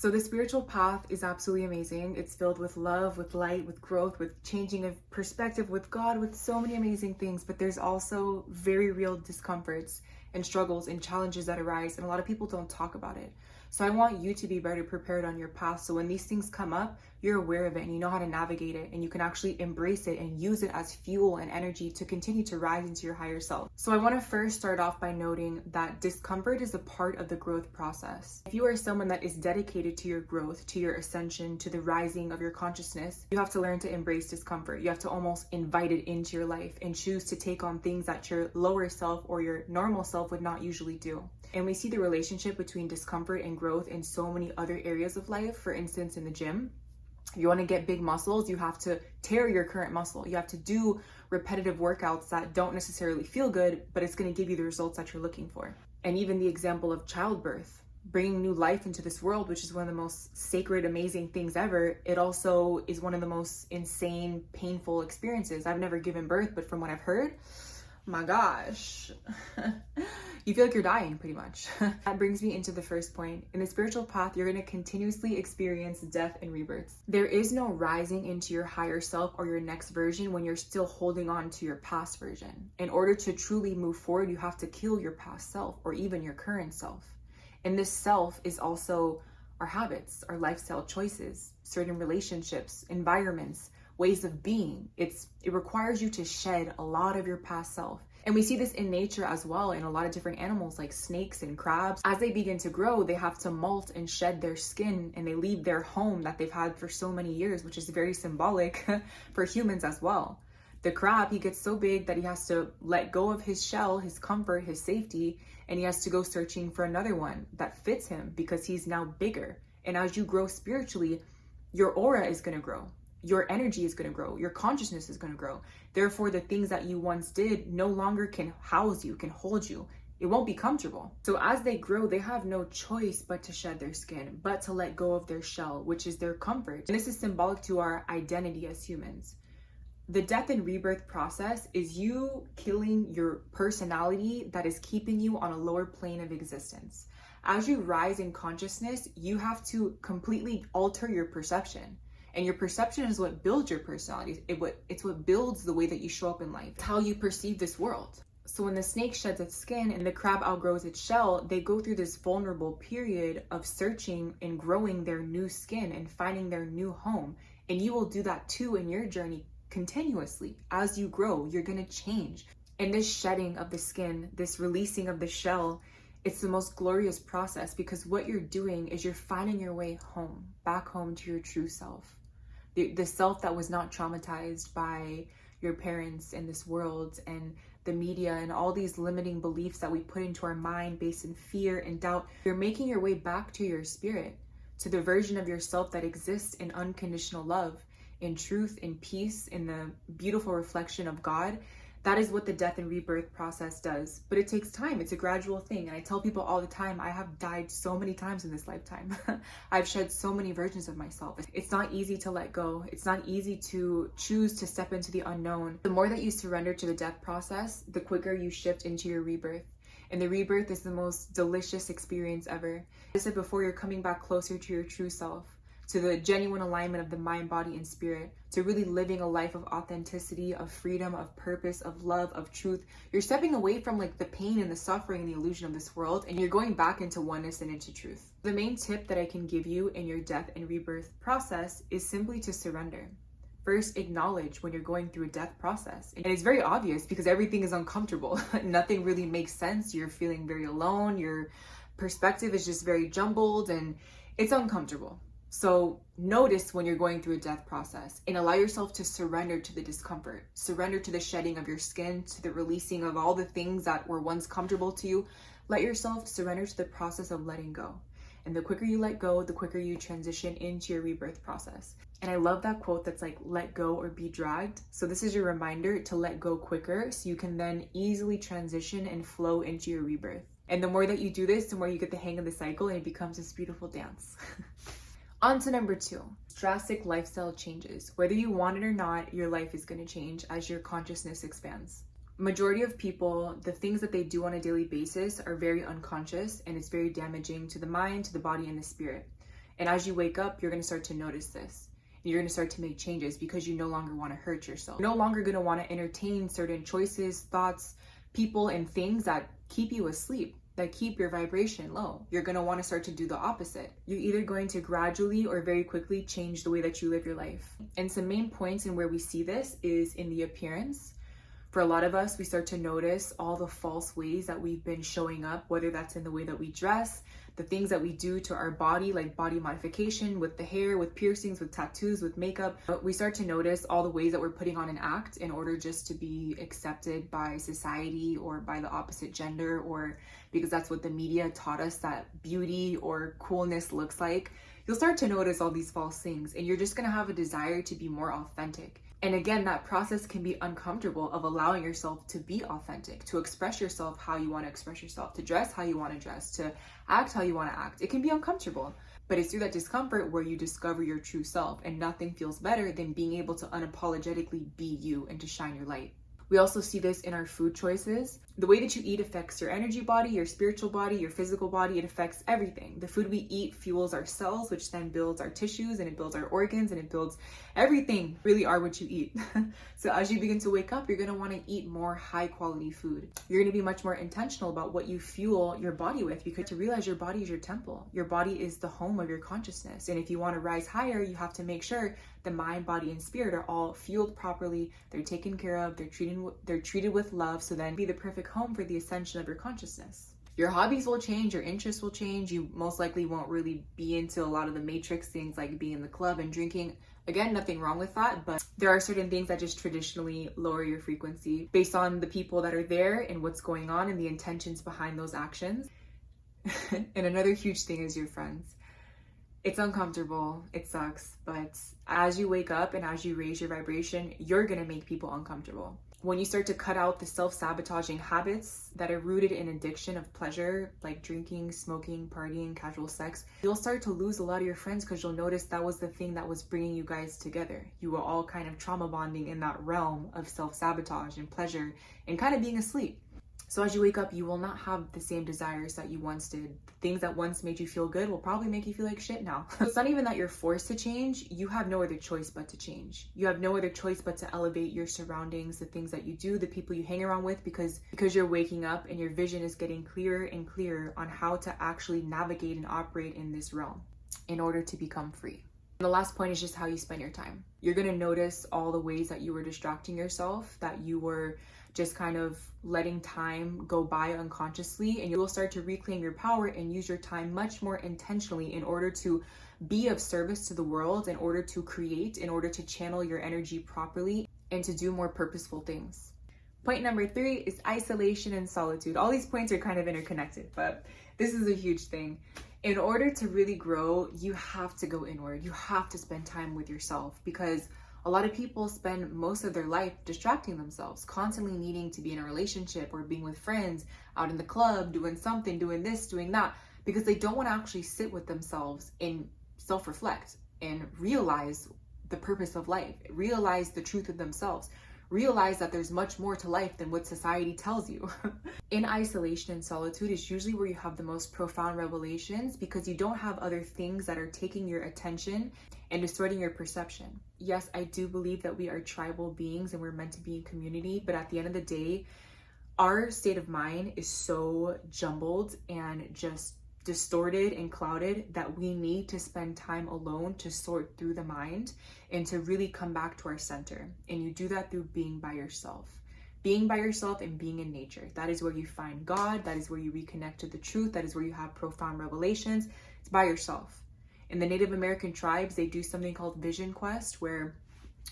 So the spiritual path is absolutely amazing. It's filled with love, with light, with growth, with changing of perspective, with God, with so many amazing things. But there's also very real discomforts and struggles and challenges that arise, and a lot of people don't talk about it. So I want you to be better prepared on your path, so when these things come up, you're aware of it and you know how to navigate it, and you can actually embrace it and use it as fuel and energy to continue to rise into your higher self. So I want to first start off by noting that discomfort is a part of the growth process. If you are someone that is dedicated to your growth, to your ascension, to the rising of your consciousness, you have to learn to embrace discomfort. You have to almost invite it into your life and choose to take on things that your lower self or your normal self would not usually do. And we see the relationship between discomfort and growth in so many other areas of life. For instance, in the gym, if you want to get big muscles, you have to tear your current muscle. You have to do repetitive workouts that don't necessarily feel good, but it's going to give you the results that you're looking for. And even the example of childbirth, bringing new life into this world, which is one of the most sacred, amazing things ever, it also is one of the most insane, painful experiences. I've never given birth, but from what I've heard, my gosh, you feel like you're dying pretty much. That brings me into the first point. In the spiritual path, you're going to continuously experience death and rebirths. There is no rising into your higher self or your next version when you're still holding on to your past version. In order to truly move forward, you have to kill your past self or even your current self. And this self is also our habits, our lifestyle choices, certain relationships, environments, ways of being. It requires you to shed a lot of your past self. And we see this in nature as well, in a lot of different animals like snakes and crabs. As they begin to grow, they have to molt and shed their skin, and they leave their home that they've had for so many years, which is very symbolic for humans as well. The crab, he gets so big that he has to let go of his shell, his comfort, his safety, and he has to go searching for another one that fits him because he's now bigger. And as you grow spiritually, your aura is going to grow. Your energy is going to grow. Your consciousness is going to grow. Therefore, the things that you once did no longer can house you, can hold you. It won't be comfortable. So as they grow, they have no choice but to shed their skin, but to let go of their shell, which is their comfort. And this is symbolic to our identity as humans. The death and rebirth process is you killing your personality that is keeping you on a lower plane of existence. As you rise in consciousness, you have to completely alter your perception. And your perception is what builds your personality. It's what builds the way that you show up in life. It's how you perceive this world. So when the snake sheds its skin and the crab outgrows its shell, they go through this vulnerable period of searching and growing their new skin and finding their new home. And you will do that too in your journey continuously. As you grow, you're going to change. And this shedding of the skin, this releasing of the shell, it's the most glorious process, because what you're doing is you're finding your way home, back home to your true self. The self that was not traumatized by your parents in this world and the media and all these limiting beliefs that we put into our mind based in fear and doubt. You're making your way back to your spirit, to the version of yourself that exists in unconditional love, in truth, in peace, in the beautiful reflection of God. That is what the death and rebirth process does. But it takes time. It's a gradual thing. And I tell people all the time, I have died so many times in this lifetime. I've shed so many versions of myself. It's not easy to let go. It's not easy to choose to step into the unknown. The more that you surrender to the death process, the quicker you shift into your rebirth. And the rebirth is the most delicious experience ever. As I said before, you're coming back closer to your true self, to the genuine alignment of the mind, body, and spirit, to really living a life of authenticity, of freedom, of purpose, of love, of truth. You're stepping away from like the pain and the suffering and the illusion of this world, and you're going back into oneness and into truth. The main tip that I can give you in your death and rebirth process is simply to surrender. First, acknowledge when you're going through a death process. And it's very obvious because everything is uncomfortable. Nothing really makes sense. You're feeling very alone. Your perspective is just very jumbled and it's uncomfortable. So notice when you're going through a death process and allow yourself to surrender to the discomfort, surrender to the shedding of your skin, to the releasing of all the things that were once comfortable to you. Let yourself surrender to the process of letting go. And the quicker you let go, the quicker you transition into your rebirth process. And I love that quote that's like, let go or be dragged. So this is your reminder to let go quicker so you can then easily transition and flow into your rebirth. And the more that you do this, the more you get the hang of the cycle and it becomes this beautiful dance. On to number 2, drastic lifestyle changes. Whether you want it or not, your life is going to change as your consciousness expands. Majority of people, the things that they do on a daily basis are very unconscious, and it's very damaging to the mind, to the body, and the spirit. And as you wake up, you're going to start to notice this. You're going to start to make changes because you no longer want to hurt yourself. You're no longer going to want to entertain certain choices, thoughts, people, and things that keep you asleep, that keep your vibration low. You're going to want to start to do the opposite. You're either going to gradually or very quickly change the way that you live your life. And some main points in where we see this is in the appearance. For a lot of us, we start to notice all the false ways that we've been showing up, whether that's in the way that we dress, the things that we do to our body, like body modification, with the hair, with piercings, with tattoos, with makeup. We start to notice all the ways that we're putting on an act in order just to be accepted by society or by the opposite gender, or because that's what the media taught us that beauty or coolness looks like. You'll start to notice all these false things, and you're just gonna have a desire to be more authentic. And again, that process can be uncomfortable of allowing yourself to be authentic, to express yourself how you want to express yourself, to dress how you want to dress, to act how you want to act. It can be uncomfortable, but it's through that discomfort where you discover your true self, and nothing feels better than being able to unapologetically be you and to shine your light. We also see this in our food choices. The way that you eat affects your energy body, your spiritual body, your physical body. It affects everything. The food we eat fuels our cells, which then builds our tissues, and it builds our organs, and it builds everything. Really are what you eat. So as you begin to wake up, you're going to want to eat more high quality food. You're going to be much more intentional about what you fuel your body with, because to realize your body is your temple. Your body is the home of your consciousness. And if you want to rise higher, you have to make sure the mind, body, and spirit are all fueled properly. They're taken care of. They're treated with love. So then be the perfect home for the ascension of your consciousness. Your hobbies will change, your interests will change. You most likely won't really be into a lot of the matrix things like being in the club and drinking. Again, nothing wrong with that, but there are certain things that just traditionally lower your frequency based on the people that are there and what's going on and the intentions behind those actions. And another huge thing is your friends. It's uncomfortable, it sucks, but as you wake up and as you raise your vibration, you're gonna make people uncomfortable. When you start to cut out the self-sabotaging habits that are rooted in addiction of pleasure, like drinking, smoking, partying, casual sex, you'll start to lose a lot of your friends because you'll notice that was the thing that was bringing you guys together. You were all kind of trauma bonding in that realm of self-sabotage and pleasure and kind of being asleep. So as you wake up, you will not have the same desires that you once did. The things that once made you feel good will probably make you feel like shit now. It's not even that you're forced to change. You have no other choice but to change. You have no other choice but to elevate your surroundings, the things that you do, the people you hang around with, because you're waking up and your vision is getting clearer and clearer on how to actually navigate and operate in this realm in order to become free. And the last point is just how you spend your time. You're going to notice all the ways that you were distracting yourself, that you were just kind of letting time go by unconsciously, and you'll start to reclaim your power and use your time much more intentionally in order to be of service to the world, in order to create, in order to channel your energy properly, and to do more purposeful things. Point number 3 is isolation and solitude. All these points are kind of interconnected, but this is a huge thing. In order to really grow, you have to go inward. You have to spend time with yourself, because a lot of people spend most of their life distracting themselves, constantly needing to be in a relationship or being with friends, out in the club, doing something, doing this, doing that, because they don't want to actually sit with themselves and self-reflect and realize the purpose of life, realize the truth of themselves, realize that there's much more to life than what society tells you. In isolation and solitude is usually where you have the most profound revelations, because you don't have other things that are taking your attention and distorting your perception. Yes, I do believe that we are tribal beings and we're meant to be in community, but at the end of the day, our state of mind is so jumbled and just distorted and clouded that we need to spend time alone to sort through the mind and to really come back to our center. And you do that through being by yourself. Being by yourself and being in nature. That is where you find God. That is where you reconnect to the truth. That is where you have profound revelations. It's by yourself. In the Native American tribes, they do something called Vision Quest, where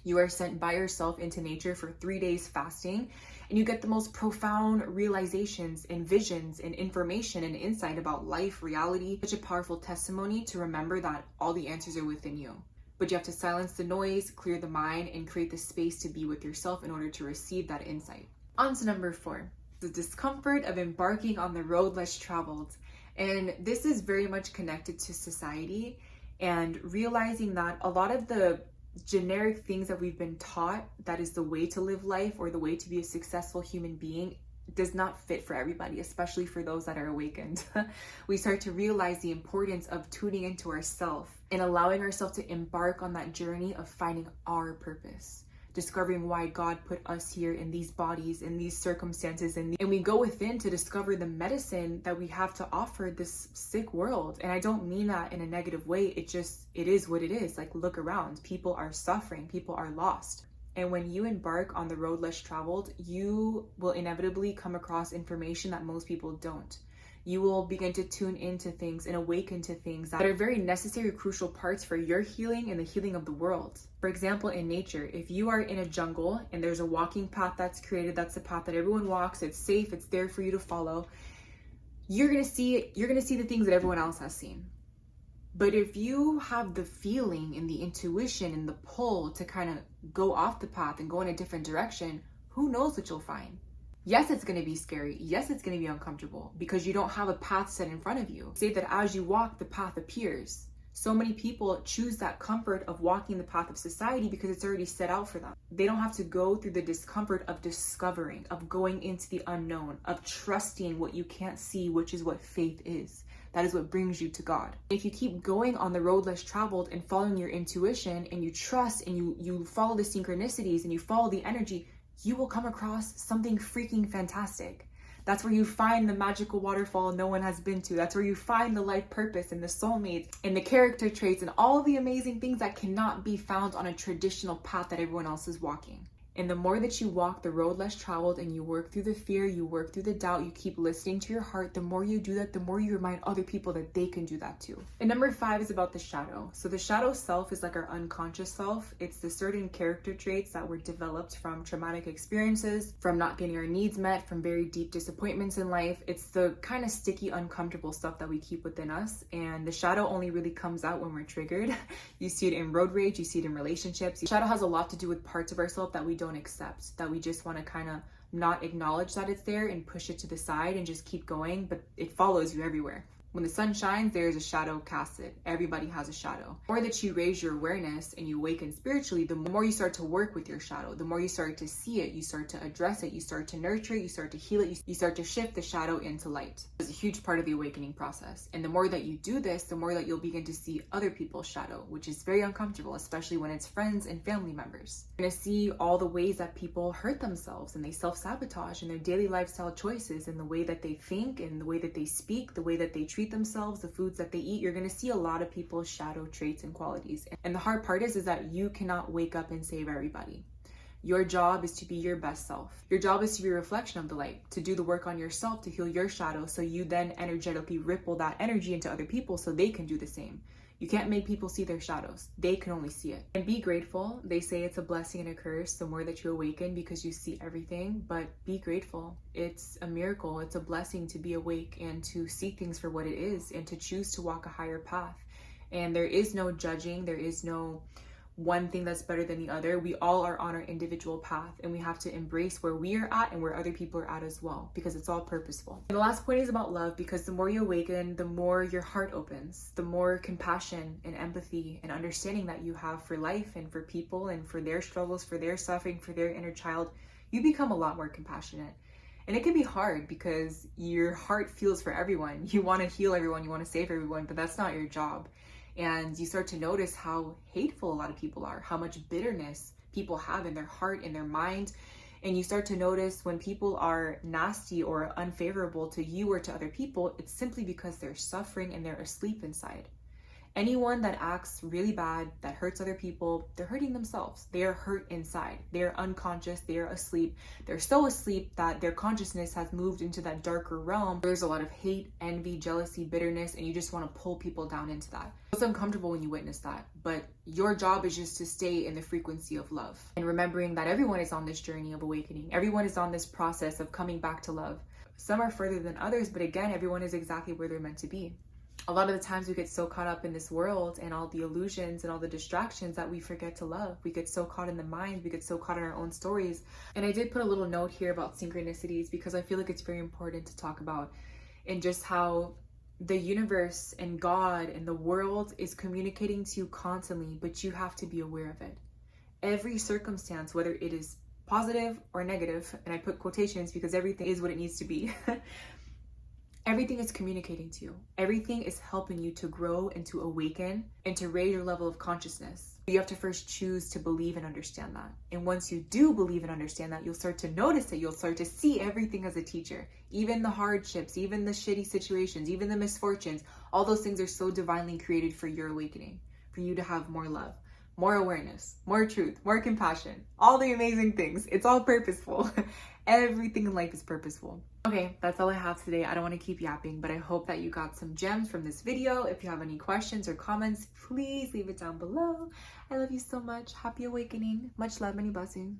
you are sent by yourself into nature for 3 days fasting, and you get the most profound realizations and visions and information and insight about life, reality. Such a powerful testimony to remember that all the answers are within you. But you have to silence the noise, clear the mind, and create the space to be with yourself in order to receive that insight. On to number 4, the discomfort of embarking on the road less traveled. And this is very much connected to society and realizing that a lot of the generic things that we've been taught that is the way to live life or the way to be a successful human being does not fit for everybody, especially for those that are awakened. We start to realize the importance of tuning into ourselves and allowing ourselves to embark on that journey of finding our purpose, discovering why God put us here in these bodies, in these circumstances, and we go within to discover the medicine that we have to offer this sick world. And I don't mean that in a negative way. It is what it is. Like, look around. People are suffering. People are lost. And when you embark on the road less traveled, you will inevitably come across information that most people don't. You will begin to tune into things and awaken to things that are very necessary, crucial parts for your healing and the healing of the world. For example, in nature, if you are in a jungle and there's a walking path that's created, that's the path that everyone walks, it's safe, it's there for you to follow, you're gonna see the things that everyone else has seen. But if you have the feeling and the intuition and the pull to kind of go off the path and go in a different direction, who knows what you'll find? Yes, it's going to be scary. Yes, it's going to be uncomfortable because you don't have a path set in front of you. Say that as you walk, the path appears. So many people choose that comfort of walking the path of society because it's already set out for them. They don't have to go through the discomfort of discovering, of going into the unknown, of trusting what you can't see, which is what faith is. That is what brings you to God. If you keep going on the road less traveled and following your intuition and you trust and you follow the synchronicities and you follow the energy, you will come across something freaking fantastic. That's where you find the magical waterfall no one has been to. That's where you find the life purpose and the soulmates and the character traits and all the amazing things that cannot be found on a traditional path that everyone else is walking. And the more that you walk the road less traveled and you work through the fear, you work through the doubt, you keep listening to your heart, the more you do that, the more you remind other people that they can do that too. And number 5 is about the shadow. So the shadow self is like our unconscious self. It's the certain character traits that were developed from traumatic experiences, from not getting our needs met, from very deep disappointments in life. It's the kind of sticky, uncomfortable stuff that we keep within us. And the shadow only really comes out when we're triggered. You see it in road rage, you see it in relationships. The shadow has a lot to do with parts of ourselves that we don't accept, that we just want to kind of not acknowledge that it's there and push it to the side and just keep going, but it follows you everywhere. When the sun shines, there's a shadow casted. Everybody has a shadow. The more that you raise your awareness and you awaken spiritually, the more you start to work with your shadow, the more you start to see it, you start to address it, you start to nurture it, you start to heal it, you start to shift the shadow into light. It's a huge part of the awakening process. And the more that you do this, the more that you'll begin to see other people's shadow, which is very uncomfortable, especially when it's friends and family members. You're gonna see all the ways that people hurt themselves and they self-sabotage in their daily lifestyle choices and the way that they think and the way that they speak, the way that they treat themselves, the foods that they eat. You're going to see a lot of people's shadow traits and qualities. And the hard part is that you cannot wake up and save everybody. Your job is to be your best self. Your job is to be a reflection of the light, to do the work on yourself, to heal your shadow, so you then energetically ripple that energy into other people so they can do the same. You can't make people see their shadows. They can only see it. And be grateful. They say it's a blessing and a curse the more that you awaken because you see everything, but be grateful. It's a miracle. It's a blessing to be awake and to see things for what it is and to choose to walk a higher path. And there is no judging. There is no one thing that's better than the other. We all are on our individual path and we have to embrace where we are at and where other people are at as well, because it's all purposeful. And the last point is about love, because the more you awaken, the more your heart opens, the more compassion and empathy and understanding that you have for life and for people and for their struggles, for their suffering, for their inner child. You become a lot more compassionate. And it can be hard because your heart feels for everyone. You want to heal everyone, you want to save everyone, but that's not your job. And you start to notice how hateful a lot of people are, how much bitterness people have in their heart, in their mind. And you start to notice when people are nasty or unfavorable to you or to other people, it's simply because they're suffering and they're asleep inside. Anyone that acts really bad, that hurts other people, they're hurting themselves. They are hurt inside. They are unconscious. They are asleep. They're so asleep that their consciousness has moved into that darker realm. There's a lot of hate, envy, jealousy, bitterness, and you just want to pull people down into that. It's uncomfortable when you witness that, but your job is just to stay in the frequency of love and remembering that everyone is on this journey of awakening. Everyone is on this process of coming back to love. Some are further than others, but again, everyone is exactly where they're meant to be. A lot of the times we get so caught up in this world and all the illusions and all the distractions that we forget to love. We get so caught in the mind, we get so caught in our own stories. And I did put a little note here about synchronicities because I feel like it's very important to talk about, and just how the universe and God and the world is communicating to you constantly, but you have to be aware of it. Every circumstance, whether it is positive or negative, and I put quotations because everything is what it needs to be. Everything is communicating to you. Everything is helping you to grow and to awaken and to raise your level of consciousness. You have to first choose to believe and understand that. And once you do believe and understand that, you'll start to notice it. You'll start to see everything as a teacher. Even the hardships, even the shitty situations, even the misfortunes, all those things are so divinely created for your awakening, for you to have more love, more awareness, more truth, more compassion, all the amazing things. It's all purposeful. Everything in life is purposeful. Okay, that's all I have today. I don't want to keep yapping, but I hope that you got some gems from this video. If you have any questions or comments, please leave it down below. I love you so much. Happy awakening. Much love, many blessings.